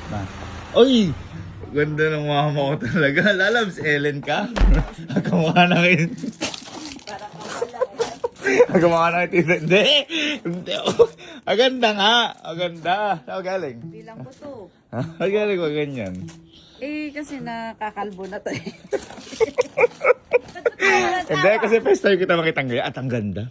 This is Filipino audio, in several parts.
Na. Oy! Ganda ng mama ko talaga. Lalabs, Ellen ka? Kamukha na kayo. Kamukha na kayo. Hindi! Hindi. Aganda nga. Aganda. Saan galing? Bilang ko to. Ha? Saan galing ko ganyan? Eh, kasi nakakalbo na to eh. Hindi, kasi first time kita makitang gaya. At ang ganda.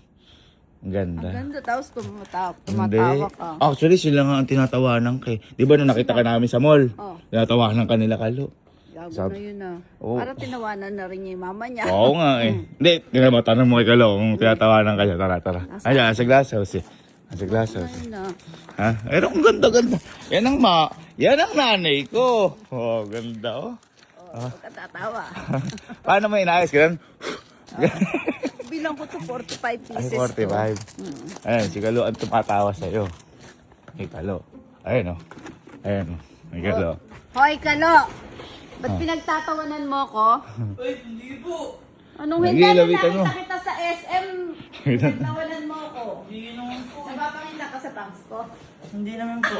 Ang ganda. Ang ganda, tapos tumatawa Hindi. ka. Actually, sila nga ang tinatawanan kay. Di ba nung nakita ka namin sa mall? Oh. Tinatawanan ka nila kalo. Gago Sabi- na yun ah. Oo. Para tinawanan na rin niya yung mama niya. Oo nga eh. Hindi, tanong mo kay Kalo kung tinatawanan ka siya. Tara, tara. Ayan, sa glass house eh. Sa glass house. Ayun na. Ha? Pero ang ganda-ganda. Yan ang nanay ko. Oh, ganda oh. Oh, katatawa. Paano mo inayos? Ganun? Bilang ko to 45 Ay, pieces. 45. Ayan, si Kalo ang tumatawa sa'yo. Hey, Kalo. Ayan oh. Ayan oh. Hey, Kalo. Hoy, Kalo! Ba't pinagtatawanan mo ko? Ay, hindi po. Anong Lagi, hindi? lawitan mo. Nakita kita sa SM. Pinagtawanan mo ko. Hindi naman po. Nagpapakita ka sa banks ko. Hindi naman po.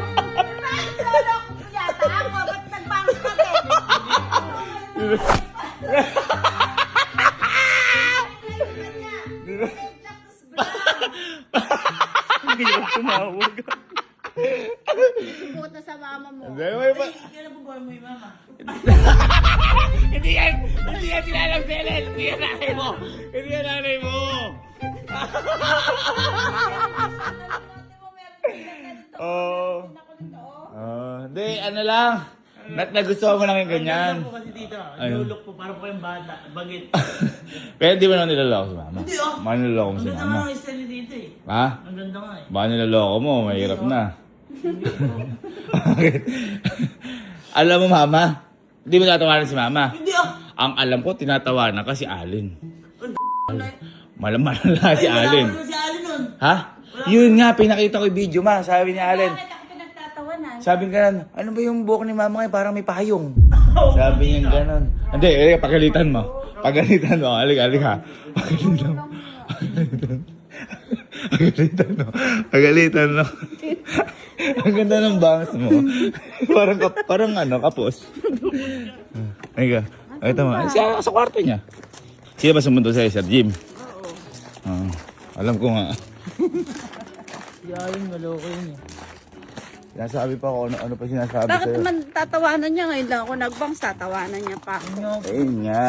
Lolo ko yata ako. Ba't nag-banks ka Hindi mo tumawag. Sumbot na sa mama mo. Hindi, may ba? Kailan po ba mo yung mama? Hindi yan sinalang Ellen. Hindi yan nanay mo. Hindi yan nanay mo. Oh. Hindi, ano lang. Nagustuhan mo lang yung ganyan. Ano po kasi dito? Ayun. Lulok po, parang po yung bata. Bagit. Pero hindi mo naman nilaloko si mama. Hindi oh. Baka nilaloko mo Ang si ganda mama. nga ng style dito eh. Ha? Ang ganda nga eh. Baka nilaloko mo, mahirap na. Bakit? Alam mo mama, hindi mo tatawanan si mama. Hindi oh. Ang alam ko, tinatawanan ka si Alin. Wala Malamala si Alin. ko si Alin nun. Ha? Yun nga, pinakita ko yung video ma. Sabi ni Alin. Bakit ako pinagtatawanan? Sabi nga, ano ba yung buhok ni mama ngayon? Parang may pahayong. Sabi niya gano'n. Hindi, pagalitan mo. Pagalitan mo. Halika. Pagalitan mo. Pagalitan mo. Pagalitan mo. Ang ganda ng bangs mo. parang kapos. Halika. Ito mo. Siya sa kwarto niya. Siya ba sumunod sa'yo, Sir Jim? Oo. Alam ko nga. Yayin, maloko yun eh. Sinasabi pa ako ano pa sinasabi Bakit sa'yo. naman tatawanan niya ngayon lang ako nag-banks, tatawanan niya pa ako. Ayun nga.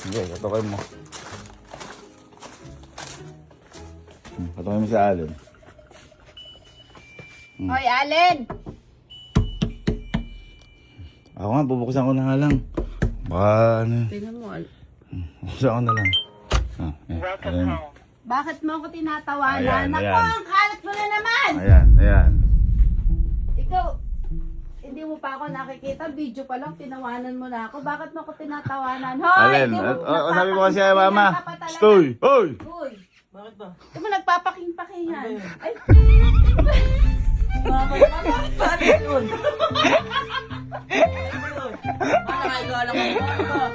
Hindi. Katukoy mo. Katukoy mo si Alin. Hoy, Allen! Ako nga, bubuksan ko na nga lang. Baka ano. Tingnan mo, Bubuksan ko na lang. Ayan. bakit mo ako tinatawanan? Ayan, Naku, ayan. ang kalat mo na naman! Ayan. Ikaw, hindi mo pa ako nakikita, video pa lang, tinawanan mo na ako. Bakit mo ako tinatawanan? Hoy! Alin, Di mo sabi mo kasi kay nagpapakingan mama. ka pa talaga. Stoy! Hoy! Hoy! Bakit ba? Di mo nagpapaking-pakingan. Ay, Bakit ba? Ano yun? Para kayo ko alam mo. Ano ba?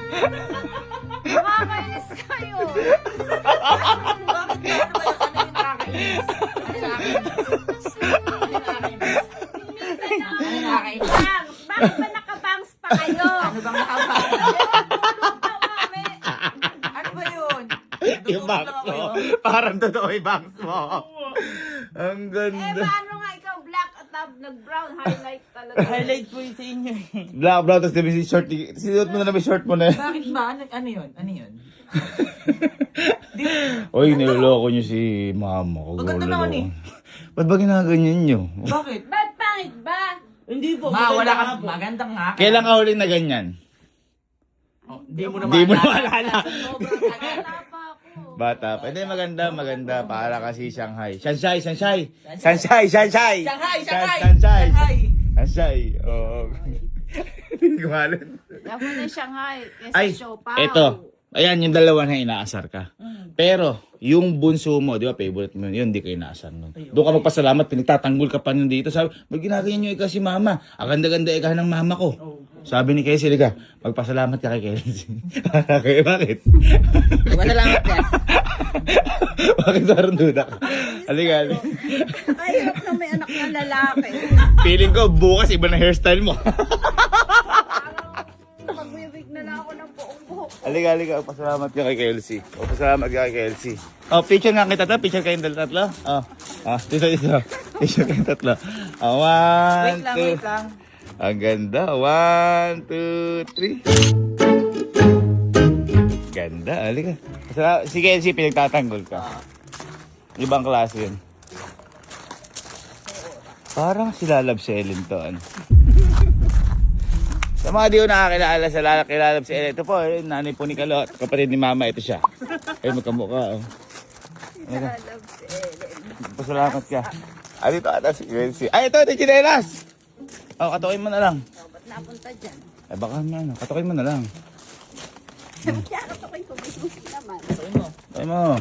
nakakainis kayo. Bakit ba? Ano ba yung ano yung nakakainis? Ano nakakainis? Ano nakakainis? Ano nakakainis? Bangs! Bakit ba nakabangs pa kayo? Ano bang nakabangs? Ano ba yun? Yung bangs mo. Parang totoo yung bangs mo. Ang Eh, ganda. paano nga ikaw black at nag-brown highlight talaga? Highlight po yun sa inyo eh. Black bro, tapos diba si short. Sinuot mo na naman yung short mo na yun. Bakit ba? Ano yun? Ano yun? Uy, niloloko niyo si mama ko. Maganda naman eh. Ba't ba ginaganyan niyo? Bakit? Ba't pangit ba? Hindi po. Ma, wala ka. Magandang nga. Kailan ka huli na ganyan? Oh, hindi mo na Hindi mo na maalala. Sobrang tagal. Wala pa ako. Bata pa. Hindi, maganda. Para kasi Shanghai. Shanghai. Shanghai. Shanghai. Shanghai! Shanghai. Oo. Hindi ko malam. Ako na Shanghai. Kesa Ay, show pa. eto. Ayan, yung dalawa na inaasar ka. Pero, yung bunso mo, di ba, favorite mo yun, hindi ka inaasar nun. Doon ka magpasalamat, pinagtatanggol ka pa nun dito. Sabi, ba't ginaganyan nyo ikaw si mama? Ang ganda-ganda ikaw ng mama ko. Sabi ni Kelsey, liga, magpasalamat ka kay Kelsey. Okay, bakit? Salamat yan. Bakit parang duda ka? Halika. Ay, hirap na may anak na lalaki. Feeling ko, bukas iba na hairstyle mo. Mag-wig na lang ako ng buong buhok. Halika. Pasalamat ka kay Kelsey. Pasalamat ka kay Kelsey. Picture nga kita tatlo. Picture kayong tatlo. Dito. Picture kayong tatlo. One, two. Wait lang. Ang ganda. 1, 2, 3. Ganda. Halika. Si Kelsey, pinagtatanggol ka. Ibang klase yun. Parang sila Love si Ellen to. Ano? Sa mga di ko nakakilala sa lalaki si Ellen. Ito po, nanay po ni Kalot. Kapatid ni Mama, ito siya. Ay, magkamukha. Love si Ellen. Pasalamat ka. Dito ata si Kelsey. Ay, ito chinelas. Katukin mo na lang. Ba't napunta dyan? Ay, baka katukin mo na lang. Kaya katukoy ko, business naman. Katukin mo.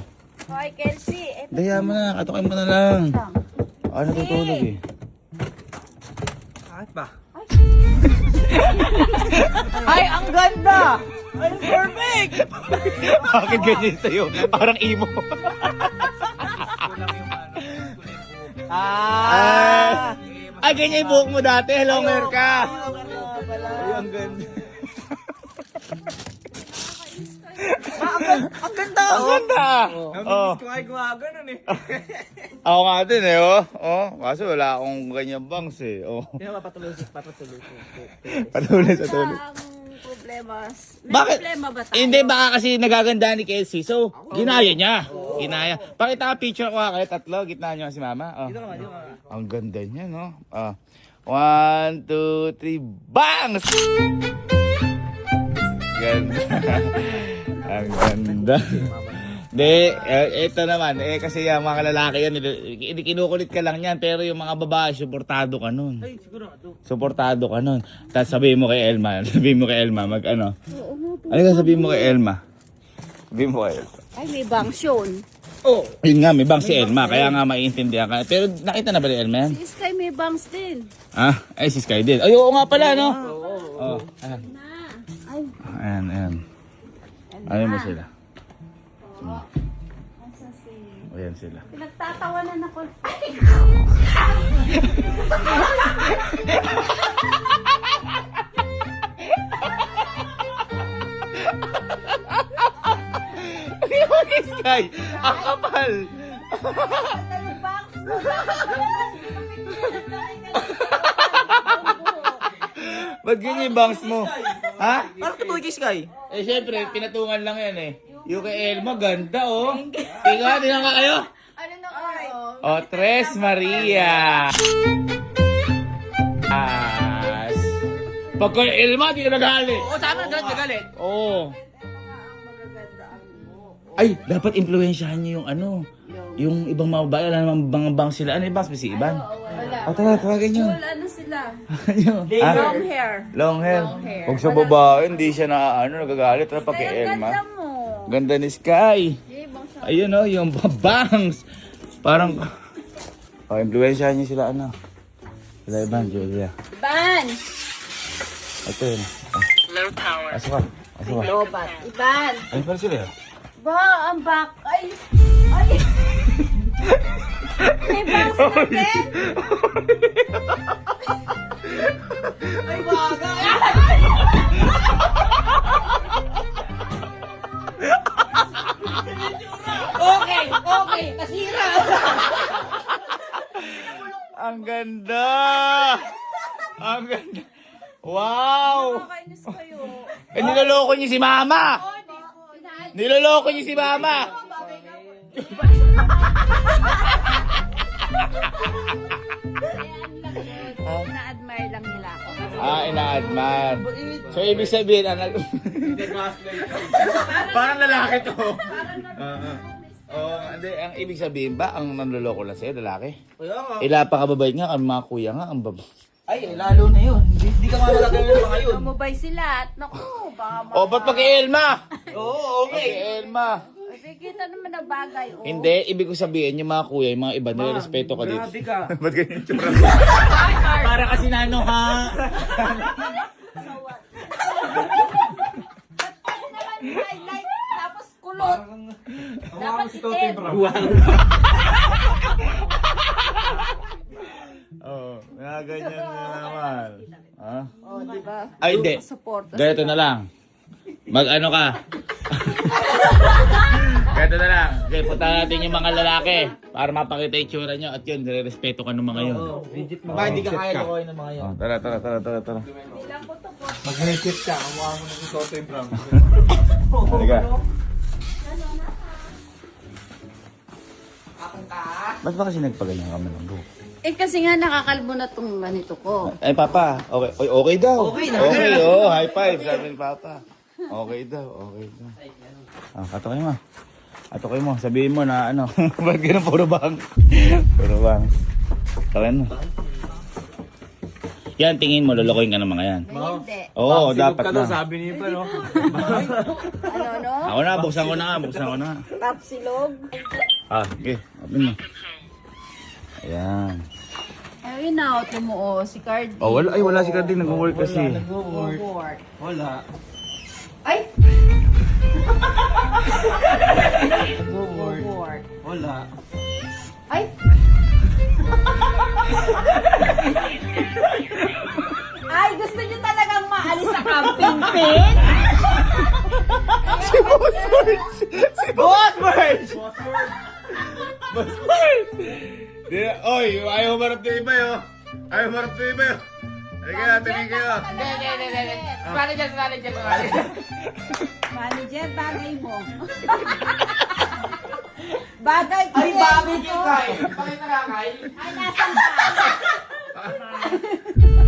Hoy, Kelsey. Daya mo na, katukin mo na lang. Natutulog eh. Bakit ba? Ay, ang ganda! Ay, perfect! Bakit ganyan sa'yo? Parang emo. Ay, ganyan yung buhok mo dati. Longer ka. Ay, ang ganda. Ang ganda! Ang ganda. Naminis ko ay gumagano'n eh. Ako nga din eh, Kaso wala akong ganyan bangs eh, Hindi na papatuloy. Patuloy sa tuloy. Ang problema. May Bakit? problema ba tayo? Hindi, baka kasi nagaganda ni Kelsey. So, ginaya niya. Ginaya. Pakita ka picture ko kayo, tatlo. Gitna niyo si Mama. Dito ka. Ang ganda niya, no? 1, 2, 3, bangs! Ganda. Ang ganda. Hindi, ito naman. Kasi yung mga lalaki yan, kinukulit ka lang yan. Pero yung mga babae, suportado ka nun. Ay, siguro nga to. Suportado ka nun. Tapos sabihin mo kay Elma, mag-ano. Ano ka sabihin mo kay Elma? Sabihin mo kay Elma. Ay, may bangsyon. Oh! Yun nga, may bang si Elma, kaya nga maiintindihan ka. Pero nakita na ba ni Elma yan? Si Sky may bangs din. Ay, si Sky din. Ay, oo nga pala, no? Oo. Na. Ay, Ayan. Ano mo sila? asa si... Ayan sila. Pinagtatawanan ako. Ay! Ano yung Sky? Ang kapal! Ang bangs mo. Ba't ganyan yung bangs mo? Ha? Parang tutuloy kay Sky. Eh, syempre, pinatungan lang yan eh. Yung kay Elma, ganda oh. Tingnan nga kayo. Ano na ay? Tres Maria. Pag kay Elma, di ka nagalit. Oo, sa amin nagalit. Oo. Magaganda ang mo. Ay, dapat impluwensyahan niyo yung ano. Yung ibang mga babae, alam naman bang sila. Ano yung bangs? Si Iban? Wala. Tara, tawagin nyo. Wala na sila. Ah, Long hair. long hair. Long hair. Huwag sa babae, hindi siya nagagalit. Tara, pag kay Kaya Elma. ganda mo. Ganda ni Sky. Eh, bangsa. Ayun oh, yung bangs. Parang, impluwensyahan niyo sila ano. Sila Iban, Julia. Iban! Ito yun. Low power. Aso ka. Lobat. Iban! Ano pala sila? Ba, ang back. Ay! Ay! May bangs na din! Ay, bagay! Okay, nasira! Ang ganda! Ang ganda! Wow! Nakakainis kayo. Niloloko niyo si Mama! Niloloko niyo si Mama! Na-admire lang nila ako. Ina-admire. So, ibig sabihin, parang lalaki to. Hindi, ang ibig sabihin ba, ang nanloloko lang sa'yo, lalaki? Kaya nga. Ila pa kababait nga, ang mga kuya nga, ang baba. Ay, lalo na yun. Hindi ka mamalagay ng mga yun. Lumubay sila at naku, baka O, ba't pag Elma? Oo, Pag Elma. Kita naman na bagay. Oh. Hindi, ibig ko sabihin, yung mga kuya, yung mga iba, nirespeto ka dito. Grabe ka. Ba't ganyan yung tsura? Para kasi nano ha? pulot. Dapat itim. Oo, ganyan na naman. Ha? Oh, di ba? Ay, hindi. Support. Ganito na lang. Mag-ano ka? Ganito na lang. Okay, punta natin yung mga lalaki para mapakita yung tsura nyo at yun, respeto ka ng mga yun. Baka hindi ka kaya lukoy ng mga yun. Oh, tara. Bilang ko to po. Mag-repeat ka, kamukha mo na si Totoy Brown. Halika. Akong ka. Ba't ba kasi nagpaganyan kami ng buhok? Eh kasi nga nakakalbo na tong ganito ko. Ay, Papa, okay, okay daw. Okay na. Okay, oh, high five, sabi ni Papa. Okay daw. Ah, katukay mo. Katukay mo, sabihin mo na ano, ba't ganun puro bang? Puro bang. Tawain mo. Yan, tingin mo, lulukoyin ka ng mga yan. Ay, hindi. Oo, dapat ka daw, na. sabi niya pa, no? Ano, no? Ako na, buksan ko na nga. Top silog. Ah, okay, open mo. Ayan. Ayun na, tumuo si Cardi. Oh, wala si Carding, nag-work kasi. Work. Wala. Ay! Nag-work. Work. Wala. Ay! Ay, gusto niyo talagang maalis sa camping pin? Si Boss Birch! Si Boss Birch! Boss Birch! Oy, ayaw marap na iba yun. Ayaw marap na iba yun. Halika, tingin kayo. Hindi. Manager. Manager, bagay mo. Bagay ko Ay, yan. bagay ka, Kay. Bakit nakakay? Ay, nasan ka?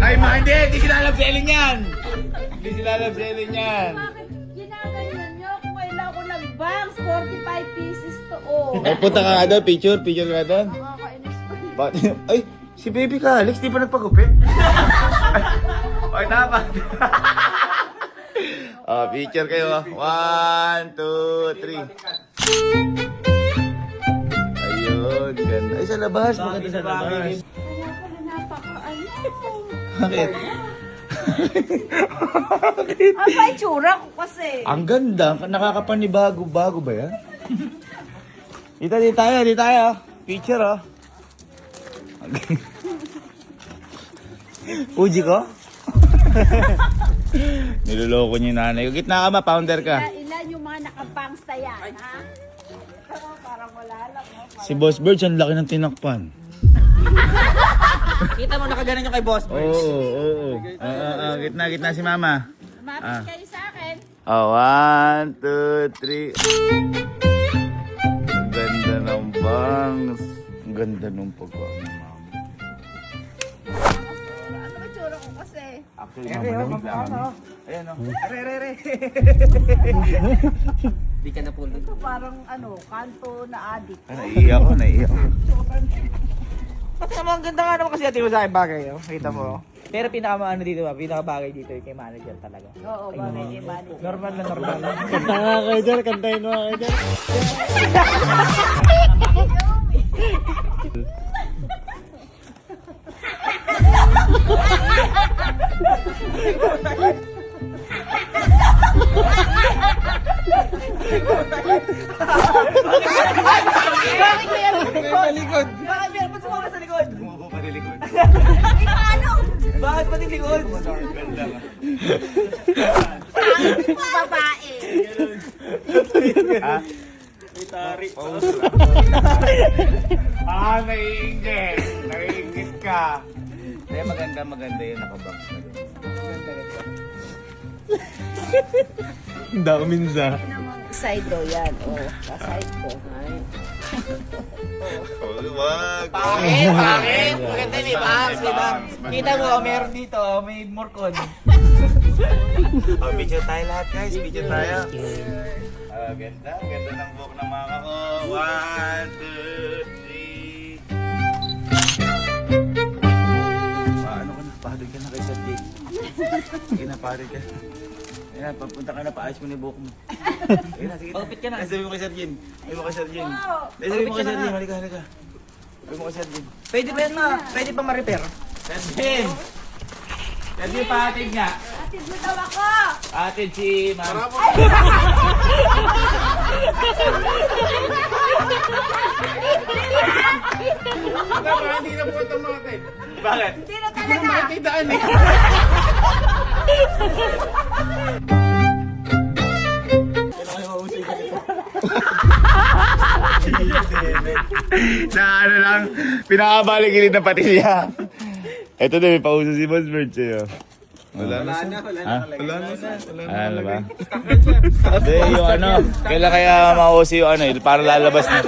Ay, hindi sila alam si Ellen yan. Hindi sila alam si Ellen yan. Bakit ginaganyan niyo? Kung kailan ko nag-banks, 45 pieces to oh. Ay, punta ka nga doon, picture ka doon. Nakakainis ko. Bakit? Ay, si Baby ka, Alex, di pa nagpagupit? Ay, dapat. Oh, picture kayo. 1, 2, 3. Ayun, ganda. Ay, sa labas. Maganda sa labas. Kaya pala napaka-ano. Bakit? Ang paitsura ko kasi. Ang ganda. Nakakapanibago. Bago ba yan? Dito tayo. Picture, oh. Puji ko? Niloloko niyo yung nanay ko. Gitna ka ba? Pounder ka? Ilan yung mga nakabangs na yan, ha? Parang wala lang, no? Si Boss Birch, ang laki ng tinakpan. Kita mo nakaganan yung kay Boss Birch. Oo. Gitna si Mama. Lumapit kayo sa akin. Oh, 1, 2, 3. Ang ganda ng bangs. Ang ganda ng pagkain ni Mama. Ano ba tsura ko kasi? Actually, Mama, naman. Ayan, oh. Di ka na pulot. Ito parang kanto na adik. Naiiyak ko. Kasi naman, ang ganda nga naman kasi ate mo sa akin bagay. Oh. Kita mo. Pero pinaka-bagay dito yung kay manager talaga. Oo, bagay ni Manny. Normal na normal. Kanta nga kayo dyan, kantayin mo kayo dyan. Likod! Bakit meron pa sumama sa likod? Umupo pa sa likod. Bakit pati likod? Ganda nga. Babae. Ha? Naiingit ka. Kaya maganda yung nakabangs na doon. Ang dao minsan. Side daw yan. Oh, sa side ko. Wag. Bakit? Maganda ni Bangs, di ba? Kita mo, meron dito, may morcon. Oh, picture tayo lahat, guys. Picture tayo. Ganda ng buhok ng mama ko. 1, 2, 3. Ano ka na? Pahadod ka na kay Sir Jake. Sige na, pahadod ka. Ayan, papunta ka na, paayos mo na yung buhok mo. Ayan na, sige na. Pagupit ka na. Ay, sabi mo kay Sir Jim. Sabi mo kay Sir Jim. Ay, sabi mo kay Sir Jim. Halika. Sabi mo kay Sir Jim. Pwede pa yan pwede pa ma-repair. Sir Jim! Sir Jim, pahatid nga. Atid mo daw ako. Atid si Ma'am. Bakit? Hindi na talaga. Na ano lang, pinakabalik-ilid ng patilya. Ito din, may pauso si Boss Bird sa'yo. Wala na. Ano na ba? Hindi, yung ano, kailan kaya mauso yung ano, para lalabas na.